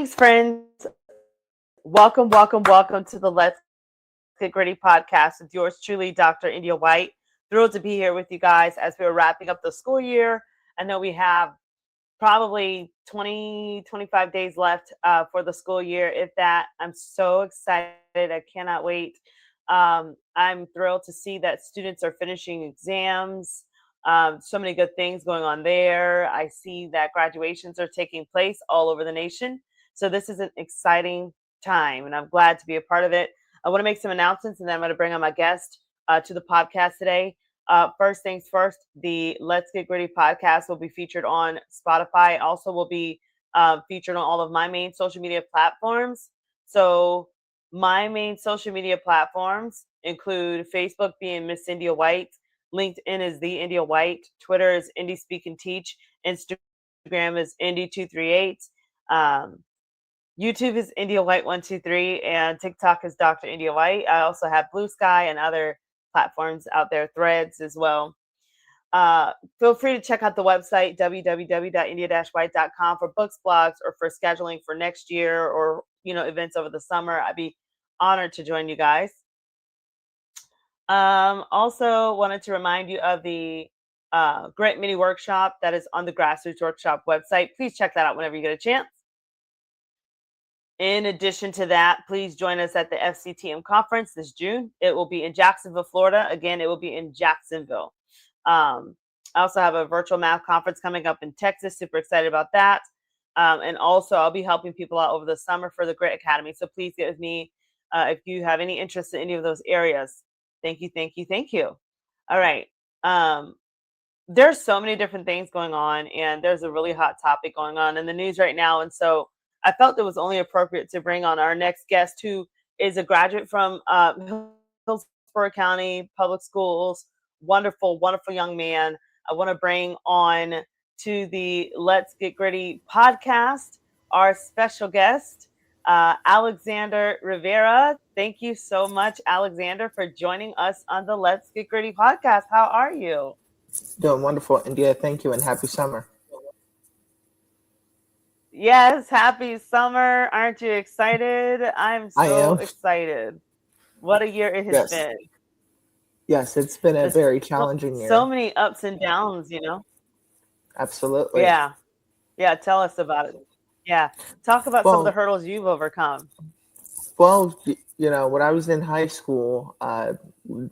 Thanks, friends. Welcome to the Let's Get Gritty podcast with yours truly, Dr. India White. Thrilled to be here with you guys as we're wrapping up the school year. I know we have probably 25 days left for the school year. If that, I'm so excited. I cannot wait. I'm thrilled to see that students are finishing exams. So many good things going on there. I see that graduations are taking place all over the nation. So this is an exciting time, and I'm glad to be a part of it. I want to make some announcements, and then I'm going to bring on my guest to the podcast today. First things first, the Let's Get Gritty podcast will be featured on Spotify. It also will be featured on all of my main social media platforms. So my main social media platforms include Facebook being Miss India White, LinkedIn is the India White, Twitter is Indie Speak and Teach, Instagram is Indie238, YouTube is India White 123, and TikTok is Dr. India White. I also have Blue Sky and other platforms out there, Threads as well. Feel free to check out the website www.india-white.com for books, blogs, or for scheduling for next year or events over the summer. I'd be honored to join you guys. Also wanted to remind you of the Grit Mini Workshop that is on the Grassroots Workshop website. Please check that out whenever you get a chance. In addition to that, please join us at the FCTM conference this June. It will be in Jacksonville, Florida. Again, it will be in Jacksonville. I also have a virtual math conference coming up in Texas. Super excited about that. And also, I'll be helping people out over the summer for the Grit Academy. So please get with me if you have any interest in any of those areas. Thank you. All right. There's so many different things going on, and there's a really hot topic going on in the news right now. And so I felt it was only appropriate to bring on our next guest, who is a graduate from Hillsborough County Public Schools. Wonderful young man. I want to bring on to the Let's Get Gritty podcast our special guest, Alexander Rivera. Thank you so much, Alexander, for joining us on the Let's Get Gritty podcast. How are you? Doing wonderful, India. Thank you, and happy summer. Yes, happy summer. Aren't you excited? I'm so excited. What a year it has been. Yes, it's been a very challenging year. So many ups and downs, Absolutely. Yeah. Tell us about it. Yeah. Talk about some of the hurdles you've overcome. Well, when I was in high school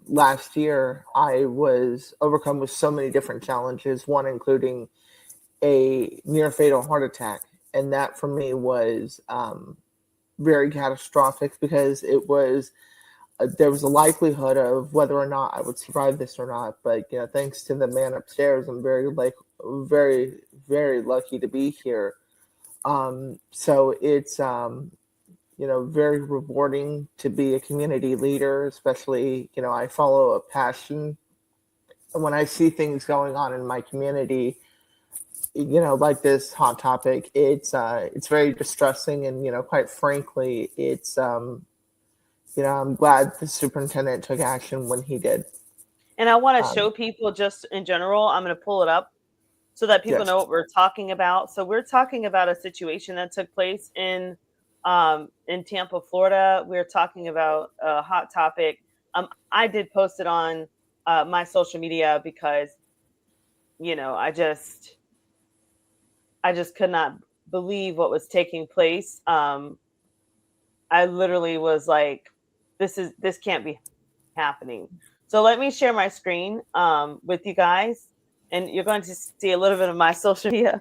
last year, I was overcome with so many different challenges, one including a near fatal heart attack. And that for me was very catastrophic because it was there was a likelihood of whether or not I would survive this or not. But thanks to the man upstairs, I'm very, very lucky to be here. So it's very rewarding to be a community leader, especially I follow a passion, and when I see things going on in my community, like this hot topic, it's very distressing, and quite frankly, it's I'm glad the superintendent took action when he did. And I want to show people just in general, I'm going to pull it up so that people know what we're talking about. So we're talking about a situation that took place in Tampa, Florida. We're talking about a hot topic. I did post it on my social media because, I just could not believe what was taking place. I literally was like, this can't be happening. So let me share my screen with you guys, and you're going to see a little bit of my social media.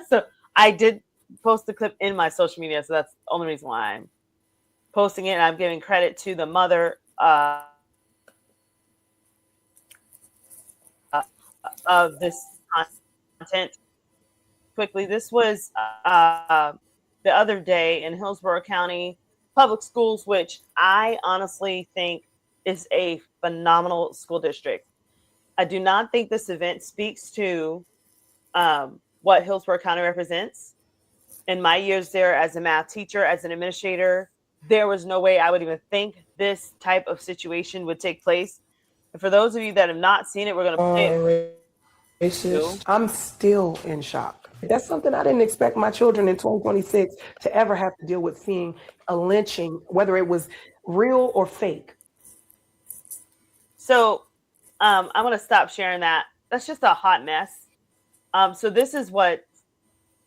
So I did post the clip in my social media, so that's the only reason why I'm posting it. And I'm giving credit to the mother of this content. Quickly, this was the other day in Hillsborough County Public Schools, which I honestly think is a phenomenal school district. I do not think this event speaks to what Hillsborough County represents. In my years there as a math teacher, as an administrator, there was no way I would even think this type of situation would take place. And for those of you that have not seen it, we're going to play it. Racist. I'm still in shock. That's something I didn't expect my children in 2026 to ever have to deal with, seeing a lynching, whether it was real or fake. So I'm going to stop sharing that. That's just a hot mess. So this is what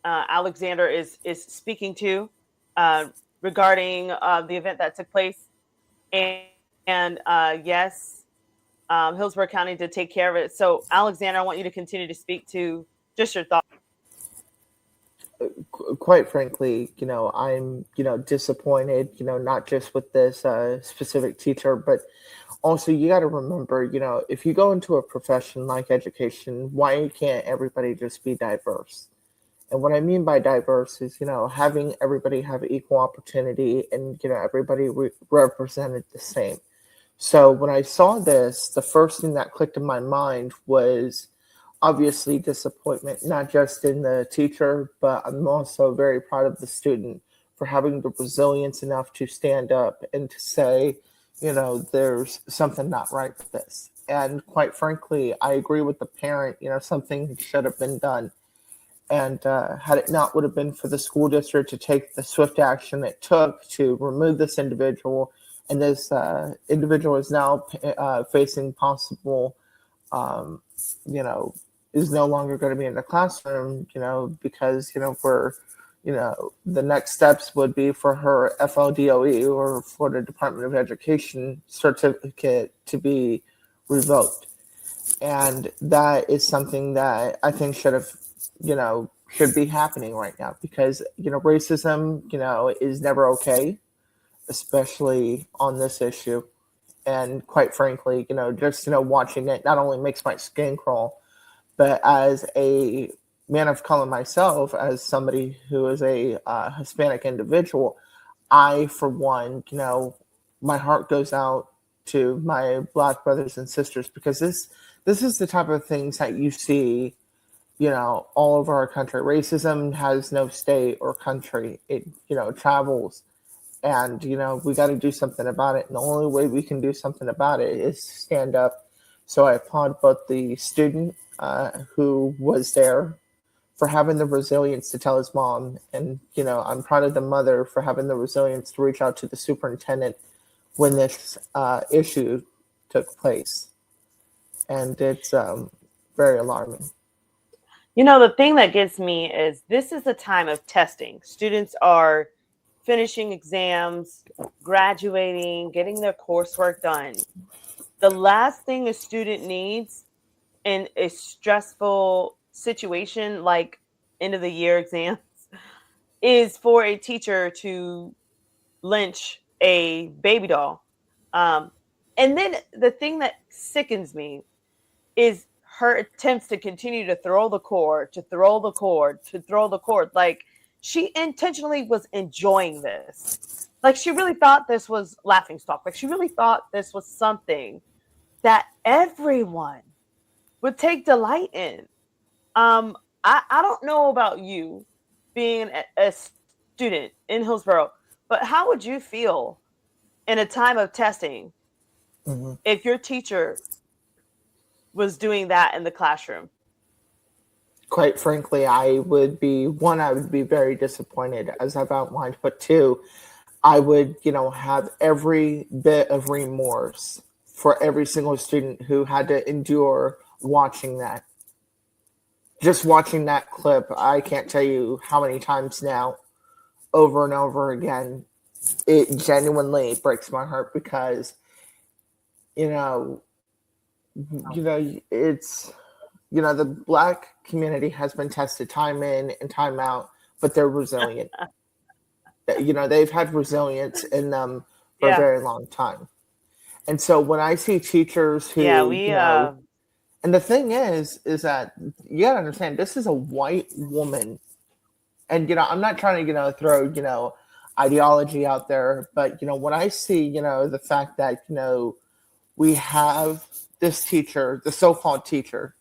Alexander is speaking to uh, regarding the event that took place, and yes, Hillsborough County did take care of it. So Alexander, I want you to continue to speak to just your thoughts. Quite frankly, I'm, disappointed, not just with this specific teacher, but also you got to remember, if you go into a profession like education, why can't everybody just be diverse? And what I mean by diverse is, having everybody have equal opportunity and, everybody represented the same. So when I saw this, the first thing that clicked in my mind was obviously disappointment, not just in the teacher, but I'm also very proud of the student for having the resilience enough to stand up and to say, there's something not right with this. And quite frankly, I agree with the parent, something should have been done. And had it not would have been for the school district to take the swift action it took to remove this individual, and this individual is now facing possible, um, you know, is no longer going to be in the classroom, because, we're, the next steps would be for her FLDOE, or Florida Department of Education certificate, to be revoked. And that is something that I think should be happening right now, because, racism, is never okay, especially on this issue. And quite frankly, just, watching it not only makes my skin crawl, but as a man of color myself, as somebody who is a Hispanic individual, I, for one, my heart goes out to my Black brothers and sisters, because this is the type of things that you see, all over our country. Racism has no state or country. It, travels. And, we got to do something about it. And the only way we can do something about it is stand up. So I applaud both the student who was there for having the resilience to tell his mom. And, I'm proud of the mother for having the resilience to reach out to the superintendent when this issue took place. And it's very alarming. The thing that gets me is this is a time of testing. Students are finishing exams, graduating, getting their coursework done. The last thing a student needs in a stressful situation like end of the year exams is for a teacher to lynch a baby doll. Um, and then the thing that sickens me is her attempts to continue to throw the cord, to throw the cord, to throw the cord. Like she intentionally was enjoying this. Like she really thought this was laughing stock. Like she really thought this was something that everyone would take delight in. I don't know about you being a student in Hillsborough, but how would you feel in a time of testing Mm-hmm. if your teacher was doing that in the classroom? Quite frankly, I would be very disappointed, as I've outlined, but two, I would, have every bit of remorse for every single student who had to endure watching that. Just watching that clip, I can't tell you how many times now, over and over again, it genuinely breaks my heart, because, you know, it's, the Black community has been tested time in and time out, but they're resilient. They've had resilience in them for a Yeah. very long time. And so when I see teachers Yeah, who, and the thing is that you gotta understand, this is a white woman. And, I'm not trying to, throw, ideology out there, but, when I see, the fact that, we have this teacher, the so-called teacher.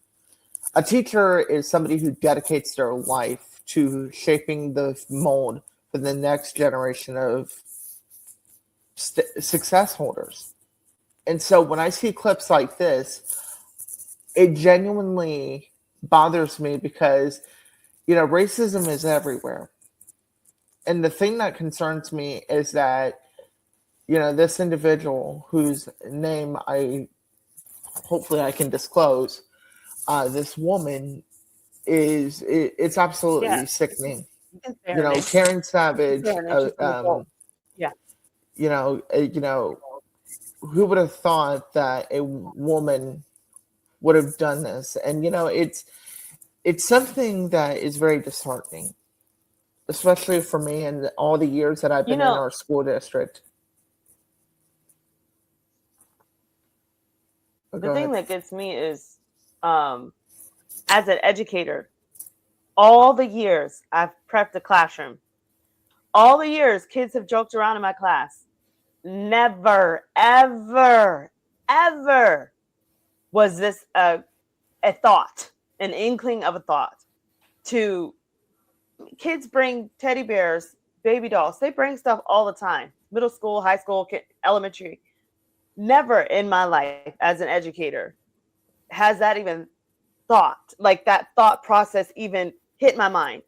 A teacher is somebody who dedicates their life to shaping the mold for the next generation of success holders. And so when I see clips like this, it genuinely bothers me, because racism is everywhere. And the thing that concerns me is that, this individual whose name hopefully I can disclose, this woman it's Yeah, absolutely sickening. you can say her name. Karen You can say Savage, her name. She's an adult. Yeah. you know, uh, you know, who would have thought that a woman would have done this? And it's something that is very disheartening, especially for me and all the years that I've You been in know, our school district. Oh, the go thing ahead. that gets me is, um, as an educator, all the years I've prepped the classroom, all the years kids have joked around in my class, never, ever, ever was this a thought, an inkling of a thought to kids bring teddy bears, baby dolls. They bring stuff all the time. Middle school, high school, elementary. Never in my life as an educator has that even thought, like that thought process even hit my mind.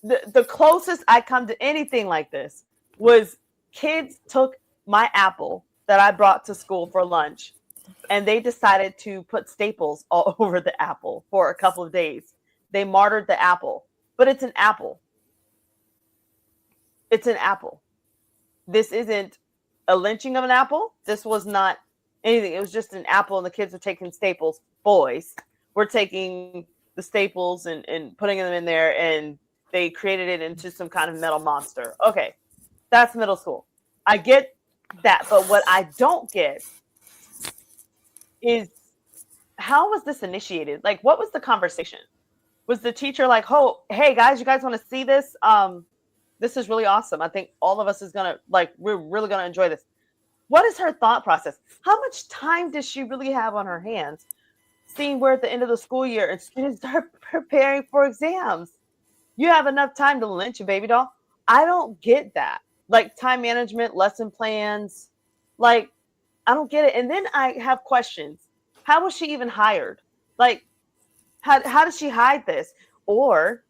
The closest I come to anything like this was kids took my apple that I brought to school for lunch and they decided to put staples all over the apple for a couple of days. They martyred the apple, but it's an apple. It's an apple. This isn't a lynching of an apple. This was not anything. It was just an apple, and the kids were taking staples. Boys were taking the staples and putting them in there, and they created it into some kind of metal monster. Okay, that's middle school. I get that, but what I don't get is how was this initiated? Like, what was the conversation? Was the teacher like, "Oh, hey guys, you guys want to see this? This is really awesome. I think all of us is gonna like. We're really gonna enjoy this." What is her thought process? How much time does she really have on her hands? Seeing we're at the end of the school year and students are preparing for exams. You have enough time to lynch a baby doll? I don't get that. Like time management, lesson plans, like I don't get it. And then I have questions. How was she even hired? Like, how does she hide this? Or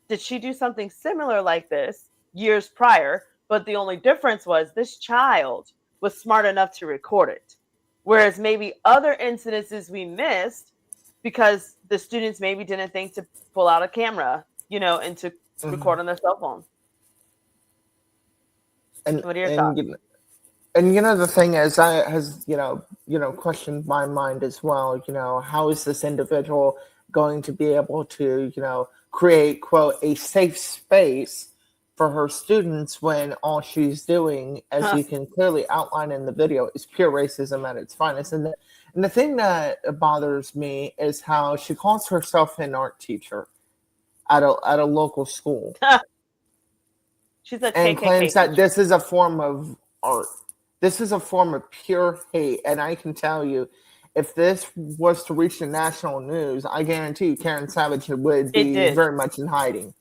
did she do something similar like this years prior? But the only difference was this child was smart enough to record it. Whereas maybe other incidences we missed because the students maybe didn't think to pull out a camera, and to Mhm. record on their cell phone. And What are your and thoughts? the thing is, I has questioned my mind as well. How is this individual going to be able to create quote a safe space for her students when all she's doing, as you can clearly outline in the video, is pure racism at its finest. And the thing that bothers me is how she calls herself an art teacher at a local school She's a and claims KKK that teacher. this is a form of art. This is a form of pure hate. And I can tell you, if this was to reach the national news, I guarantee you Karen Savage would It be did. very much in hiding.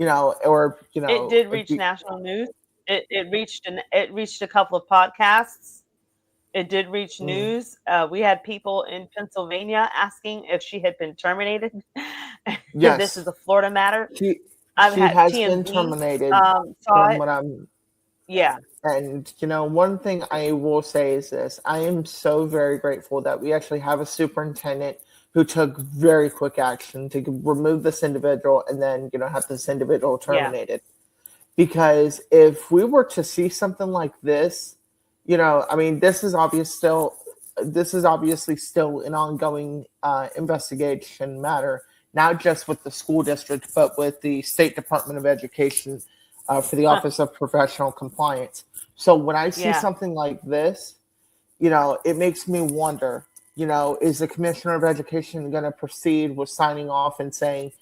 Or It did reach national news. It reached a couple of podcasts. It did reach mm, news. We had people in Pennsylvania asking if she had been terminated. This is yes, a Florida matter. she I've she had has been TMZ terminated saw from it. what I'm. Yeah. And one thing I will say is this: I am so very grateful that we actually have a superintendent who took very quick action to remove this individual and then have this individual Yeah. terminated. Because if we were to see something like this, I mean, this is obviously still an ongoing investigation matter, not just with the school district, but with the State Department of Education for the Office of Professional Compliance. So when I see Yeah. something like this, it makes me wonder, is the Commissioner of Education going to proceed with signing off and saying,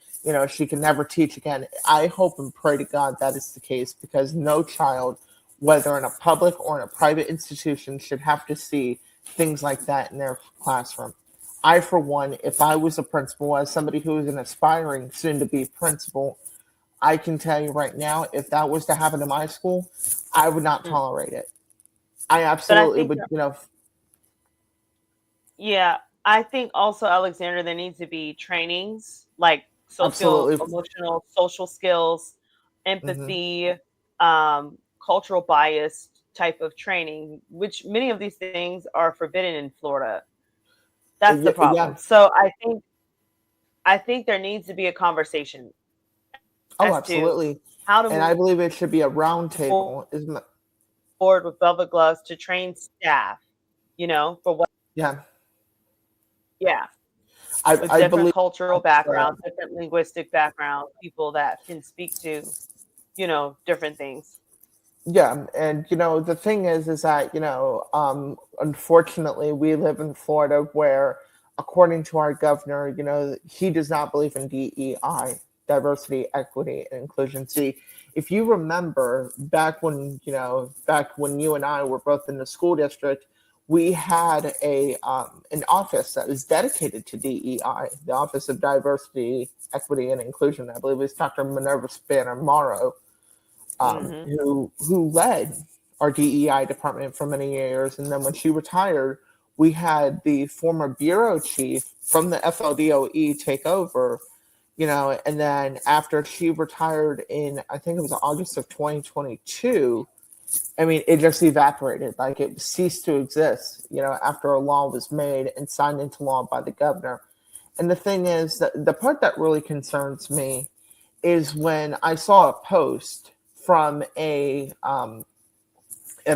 she can never teach again? I hope and pray to God that is the case, because no child, whether in a public or in a private institution, should have to see things like that in their classroom. I, for one, if I was a principal, as somebody who is an aspiring soon to be principal, I can tell you right now, if that was to happen to my school, I would not Mm. tolerate it. I But I absolutely think, would, yeah, I think also, Alexander, there needs to be trainings like socio Absolutely. emotional, social skills, Hmm. empathy, cultural bias type of training, which many of these things are forbidden in Florida. That's the Yeah. problem. So I think there needs to be a conversation Oh, as to absolutely. how to And I move believe it should be a round forward table. Isn't with velvet gloves to train staff, for what, Yeah. yeah, with I different believe cultural that. backgrounds, different linguistic backgrounds, people that can speak to, different things. Yeah, and the thing is that unfortunately we live in Florida where, according to our governor, he does not believe in DEI, diversity, equity, and inclusion. See, if you remember back when you and I were both in the school district, we had an office that was dedicated to DEI, the Office of Diversity, Equity, and Inclusion. I believe it was Dr. Minerva Spanner Morrow, Hmm. who led our DEI department for many years. And then when she retired, we had the former bureau chief from the FLDOE take over, and then after she retired in, I think it was August of 2022, I mean, it just evaporated. Like it ceased to exist, after a law was made and signed into law by the governor. And the thing is that the part that really concerns me is when I saw a post from and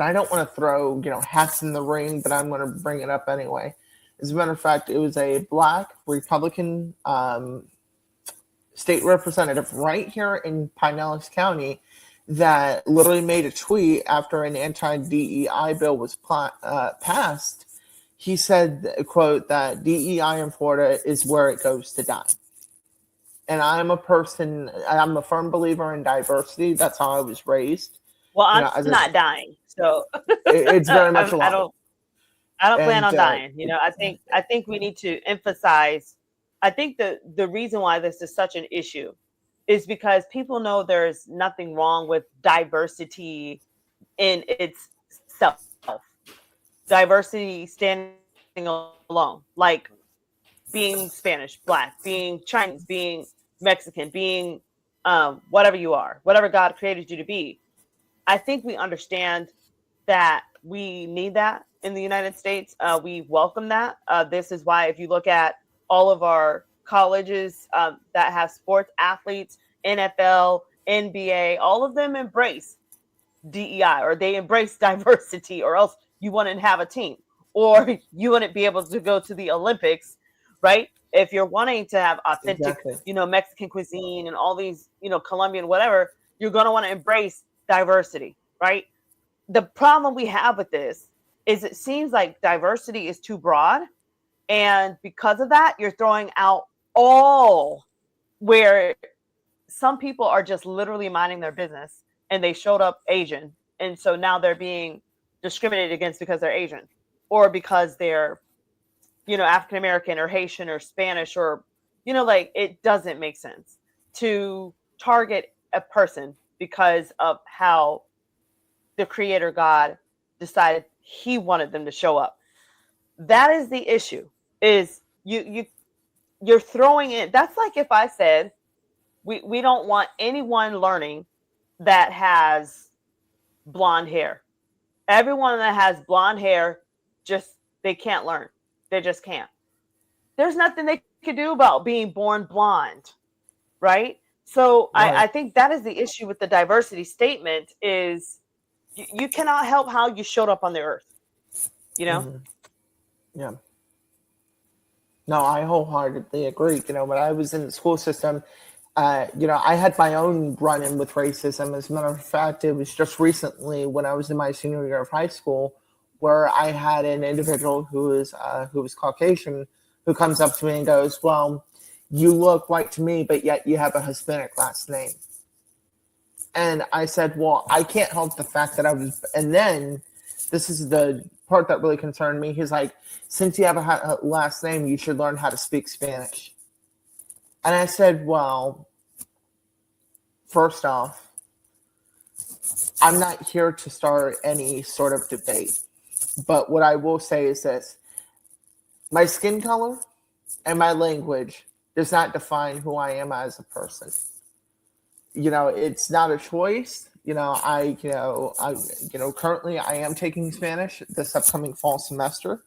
I don't want to throw, hats in the ring, but I'm going to bring it up anyway. As a matter of fact, it was a black Republican state representative right here in Pinellas County that literally made a tweet after an anti-DEI bill was passed. He said, quote, that DEI in Florida is where it goes to die. And I'm a firm believer in diversity. That's how I was raised. Well, I'm As not dying, so it's very much I alive. don't plan And on dying. I think we need to emphasize. I think the reason why this is such an issue is because people know there's nothing wrong with diversity in itself. Diversity standing alone, like being Spanish, Black, being Chinese, being Mexican, being whatever you are, whatever God created you to be. I think we understand that we need that in the United States. We welcome that. This is why, if you look at all of our colleges that have sports athletes, NFL, NBA, all of them embrace DEI, or they embrace diversity, or else you wouldn't have a team, or you wouldn't be able to go to the Olympics, right? If you're wanting to have authentic, exactly, Mexican cuisine and all these, Colombian, whatever, you're going to want to embrace diversity, right? The problem we have with this is it seems like diversity is too broad. And because of that, you're throwing out all where some people are just literally minding their business and they showed up Asian. And so now they're being discriminated against because they're Asian, or because they're, African American or Haitian or Spanish, or, like, it doesn't make sense to target a person because of how the creator God decided he wanted them to show up. That is the issue. Is you're throwing in, that's like if I said we don't want anyone learning that has blonde hair. Everyone that has blonde hair, just, they can't learn. They just can't. There's nothing they could do about being born blonde, right? So I right? think that is the issue with the diversity statement is you cannot help how you showed up on the earth, you know? Hmm. Yeah. No, I wholeheartedly agree. When I was in the school system, I had my own run-in with racism. As a matter of fact, it was just recently when I was in my senior year of high school where I had an individual who was Caucasian who comes up to me and goes, "Well, you look white to me, but yet you have a Hispanic last name." And I said, "Well, I can't help the fact that I was." And then this is the part that really concerned me. He's like, "Since you have a last name, you should learn how to speak Spanish." And I said, "Well, first off, I'm not here to start any sort of debate. But what I will say is this: my skin color and my language does not define who I am as a person. It's not a choice. Currently I am taking Spanish this upcoming fall semester.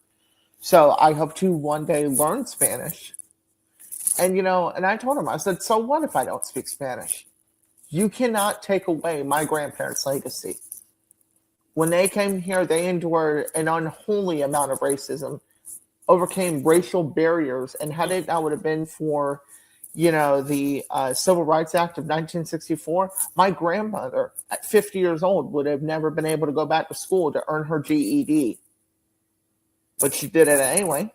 So I hope to one day learn Spanish. And I told him, I said, so what if I don't speak Spanish? You cannot take away my grandparents' legacy. When they came here, they endured an unholy amount of racism, overcame racial barriers, and had it not would have been for, the Civil Rights Act of 1964, my grandmother at 50 years old would have never been able to go back to school to earn her GED. But she did it anyway.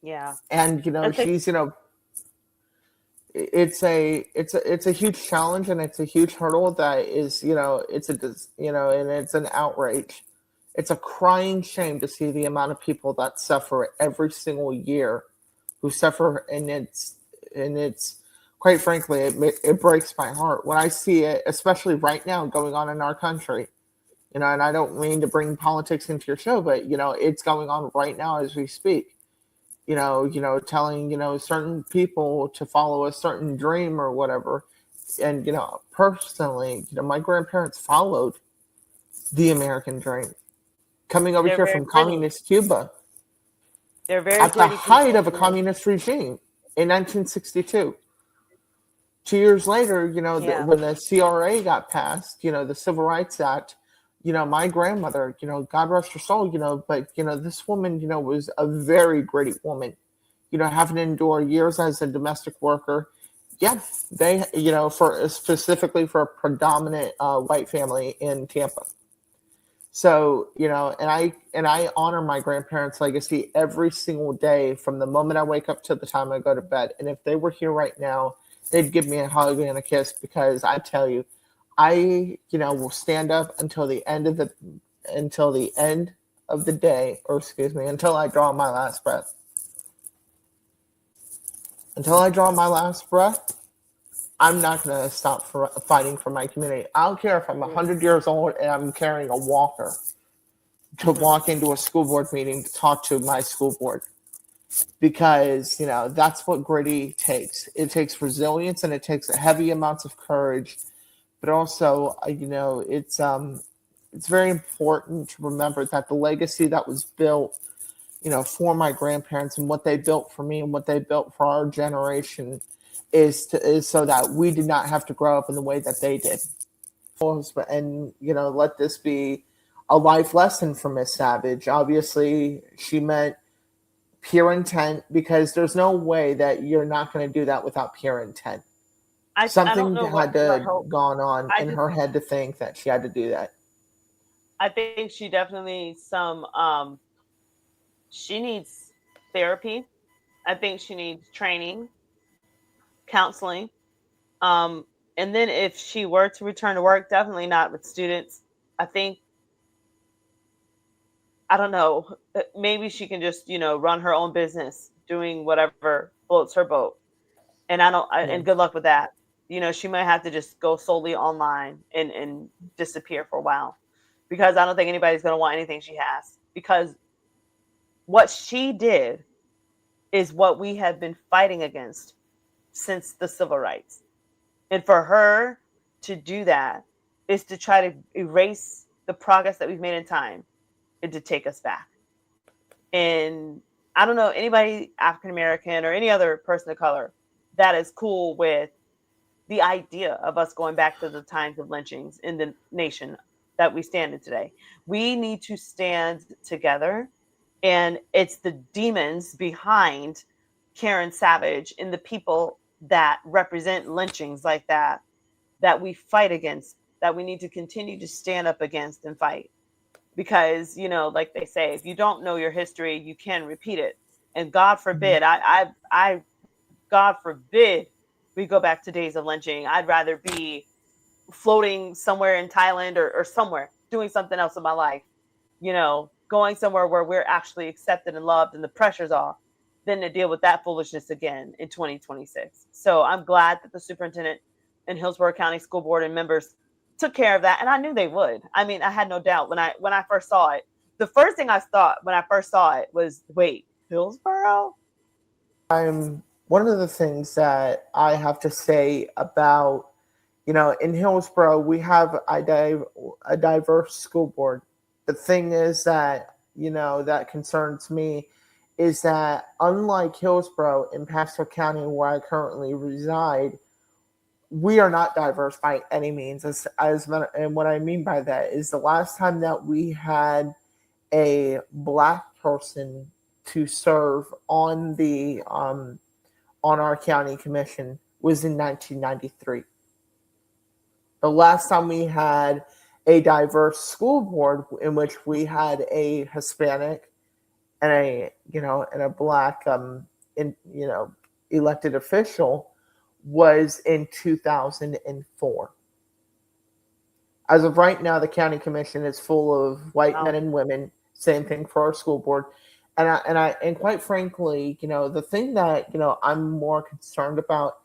Yeah. And, she's, it's a huge challenge, and it's a huge hurdle that is, and it's an outrage. It's a crying shame to see the amount of people that suffer every single year, who suffer, and it's quite frankly, it breaks my heart when I see it, especially right now going on in our country. And I don't mean to bring politics into your show, but it's going on right now as we speak. Telling, certain people to follow a certain dream or whatever. And, personally, my grandparents followed the American dream. Coming over here from communist Cuba. They're very at the height of a communist regime in 1962. 2 years later, when the CRA got passed, the Civil Rights Act, my grandmother, God rest her soul, but, this woman, was a very gritty woman, having to endure years as a domestic worker. Yeah, they, specifically for a predominant white family in Tampa. So, and I honor my grandparents' legacy every single day from the moment I wake up to the time I go to bed. And if they were here right now, they'd give me a hug and a kiss, because I tell you, I, will stand up until the end of the day, or excuse me, until I draw my last breath. Until I draw my last breath, I'm not going to stop fighting for my community. I don't care if I'm 100 years old and I'm carrying a walker to walk into a school board meeting to talk to my school board. Because, that's what gritty takes. It takes resilience, and it takes heavy amounts of courage. But also, it's very important to remember that the legacy that was built, for my grandparents, and what they built for me and what they built for our generation is so that we did not have to grow up in the way that they did. And, let this be a life lesson for Miss Savage. Obviously, she meant pure intent, because there's no way that you're not going to do that without pure intent. Something had to gone on in her head to think that she had to do that. I think she definitely needs she needs therapy. I think she needs training, counseling. And then if she were to return to work, definitely not with students. I think, I don't know, maybe she can just, run her own business, doing whatever floats her boat. And and good luck with that. She might have to just go solely online and disappear for a while, because I don't think anybody's going to want anything she has, because what she did is what we have been fighting against since the civil rights. And for her to do that is to try to erase the progress that we've made in time and to take us back. And I don't know anybody African American or any other person of color that is cool with the idea of us going back to the times of lynchings in the nation that we stand in today. We need to stand together, and it's the demons behind Karen Savage and the people that represent lynchings like that we fight against, that we need to continue to stand up against and fight. Because, like they say, if you don't know your history, you can repeat it. And God forbid, God forbid we go back to days of lynching. I'd rather be floating somewhere in Thailand or somewhere doing something else in my life, going somewhere where we're actually accepted and loved and the pressure's off, than to deal with that foolishness again in 2026. So I'm glad that the superintendent and Hillsborough County School Board and members took care of that. And I knew they would. I mean, I had no doubt when I first saw it. The first thing I thought when I first saw it was, wait, Hillsborough? I'm one of the things that I have to say about, in Hillsborough, we have a diverse school board. The thing is that, that concerns me is that unlike Hillsborough in Pasco County, where I currently reside, we are not diverse by any means. And what I mean by that is the last time that we had a black person to serve on our county commission was in 1993. The last time we had a diverse school board in which we had a Hispanic and a black elected official was in 2004. As of right now, the county commission is full of white men and women. Same thing for our school board. And quite frankly, the thing that, I'm more concerned about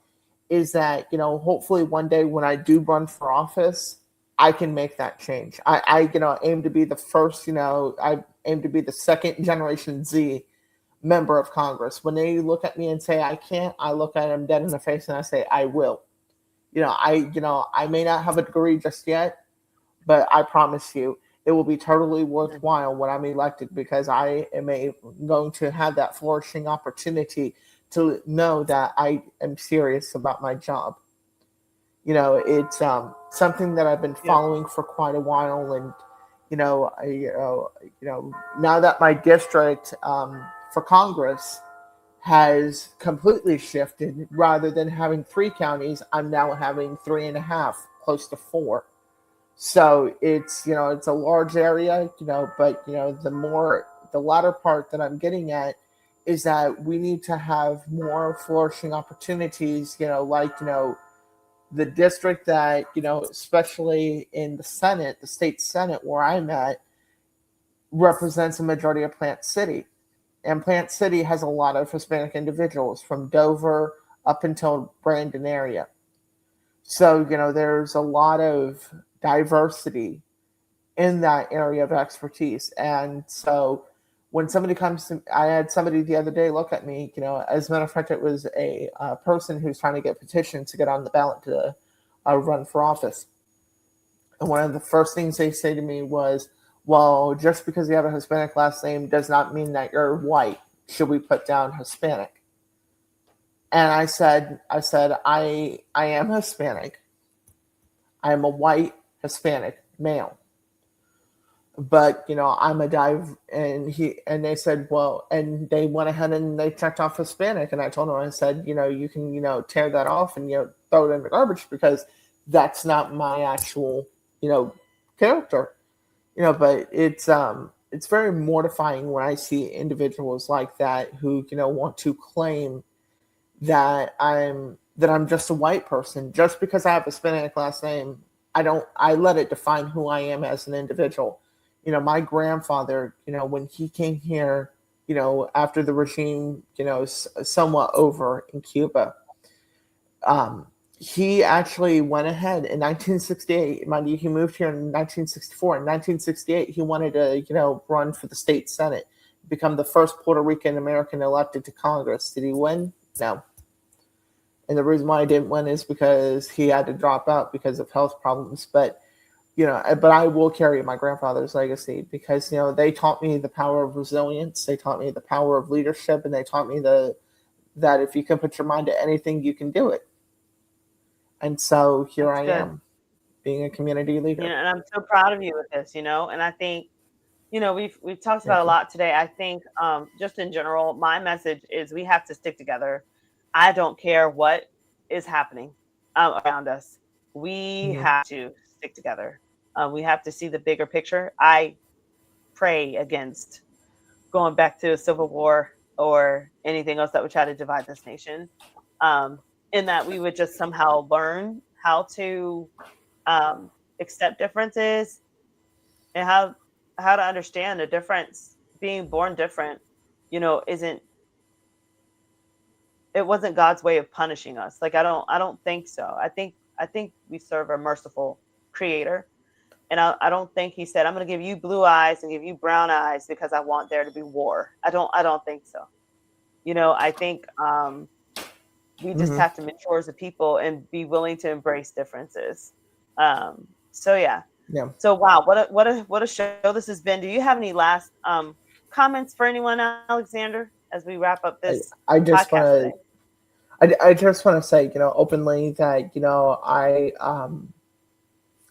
is that, hopefully one day when I do run for office, I can make that change. I aim to be the first, I aim to be the second generation Z member of Congress. When they look at me and say I can't, I look at them dead in the face and I say I will. I may not have a degree just yet, but I promise you it will be totally worthwhile when I'm elected, because I am going to have that flourishing opportunity to know that I am serious about my job. It's something that I've been following for quite a while, and now that my district for Congress has completely shifted, rather than having 3 counties, I'm now having 3.5, close to 4. So it's a large area, but the latter part that I'm getting at is that we need to have more flourishing opportunities, the district that, especially in the Senate, the state Senate where I'm at, represents a majority of Plant City. And Plant City has a lot of Hispanic individuals from Dover up until Brandon area. So, there's a lot of diversity in that area of expertise. And so when somebody comes to, I had somebody the other day look at me, as a matter of fact, it was a person who's trying to get petitions to get on the ballot to run for office. And one of the first things they say to me was, well, just because you have a Hispanic last name does not mean that you're white. Should we put down Hispanic? And I said, I am Hispanic. I am a white Hispanic male. But, I'm a and they said, well, and they went ahead and they checked off Hispanic. And I told them, I said, you can, tear that off and, throw it in the garbage, because that's not my actual, character, but it's very mortifying when I see individuals like that who, want to claim that I'm just a white person just because I have a Hispanic last name. I let it define who I am as an individual. My grandfather, when he came here, after the regime, somewhat over in Cuba, he actually went ahead in 1968. Mind you, he moved here in 1964. In 1968, he wanted to, run for the state Senate, become the first Puerto Rican American elected to Congress. Did he win? No. And the reason why he didn't win is because he had to drop out because of health problems. But I will carry my grandfather's legacy, because, they taught me the power of resilience. They taught me the power of leadership, and they taught me that if you can put your mind to anything, you can do it. And so here I am, being a community leader. And I'm so proud of you with this, and I think, we've talked about a lot today. I think just in general, my message is we have to stick together. I don't care what is happening around us. We have to stick together. We have to see the bigger picture. I pray against going back to a civil war or anything else that would try to divide this nation. In that we would just somehow learn how to accept differences and how to understand the difference. Being born different, it wasn't God's way of punishing us. Like I don't think so. I think we serve a merciful creator. And I don't think he said, I'm going to give you blue eyes and give you brown eyes because I want there to be war. I don't think so. I think We just Mm-hmm. have to mature as a people and be willing to embrace differences. So yeah. Yeah. So wow, what a show this has been. Do you have any last comments for anyone, Alexander, as we wrap up I, this I just podcast want today? to I just want to say, openly that, I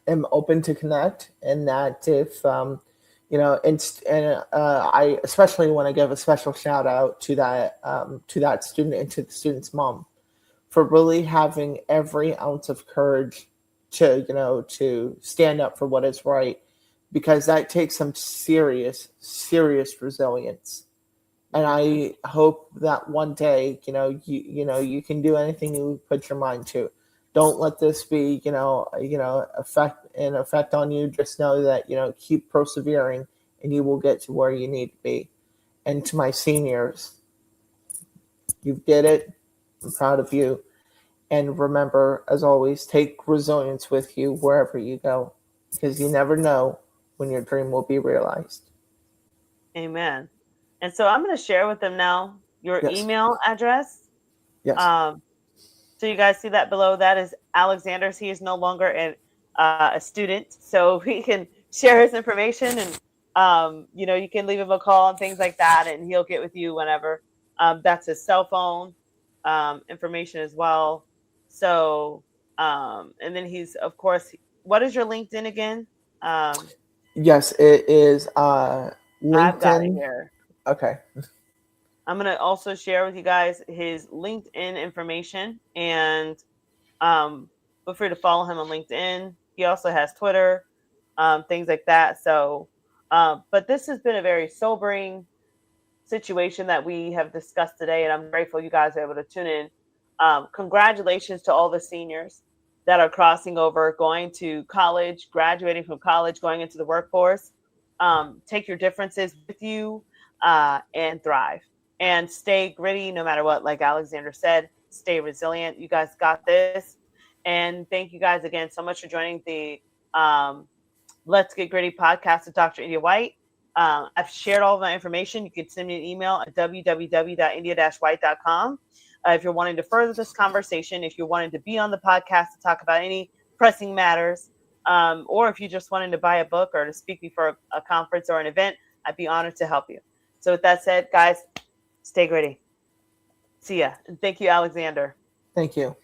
am open to connect, and that if, I especially want to give a special shout out to that student and to the student's mom for really having every ounce of courage to stand up for what is right, because that takes some serious, serious resilience. And Mhm. I hope that one day, you can do anything you put your mind to. Don't let this be, effect on you. Just know that, keep persevering, and you will get to where you need to be. And to my seniors, you did it. I'm proud of you. And remember, as always, take resilience with you wherever you go, because you never know when your dream will be realized. Amen. And so I'm going to share with them now your Yes. email address. Yes. Um, so you guys see that below. That is Alexander's. He is no longer a student, so he can share his information, and you can leave him a call and things like that, and he'll get with you whenever. That's his cell phone information as well. So and then he's, of course, what is your LinkedIn again? Um, Yes, it is I've got it LinkedIn. here. Okay. I'm gonna also share with you guys his LinkedIn information, and um, feel free to follow him on LinkedIn. He also has Twitter, things like that. So, but this has been a very sobering situation that we have discussed today, and I'm grateful you guys are able to tune in. Congratulations to all the seniors that are crossing over, going to college, graduating from college, going into the workforce. Take your differences with you and thrive, and stay gritty no matter what. Like Alexander said, stay resilient. You guys got this. And thank you guys again so much for joining the um, Let's Get Gritty podcast with Dr. India White. I've shared all of my information. You can send me an email at www.india-white.com. If you're wanting to further this conversation, if you're wanting to be on the podcast to talk about any pressing matters, or if you just wanted to buy a book or to speak before a conference or an event, I'd be honored to help you. So with that said, guys, stay gritty. See ya. And thank you, Alexander. Thank you.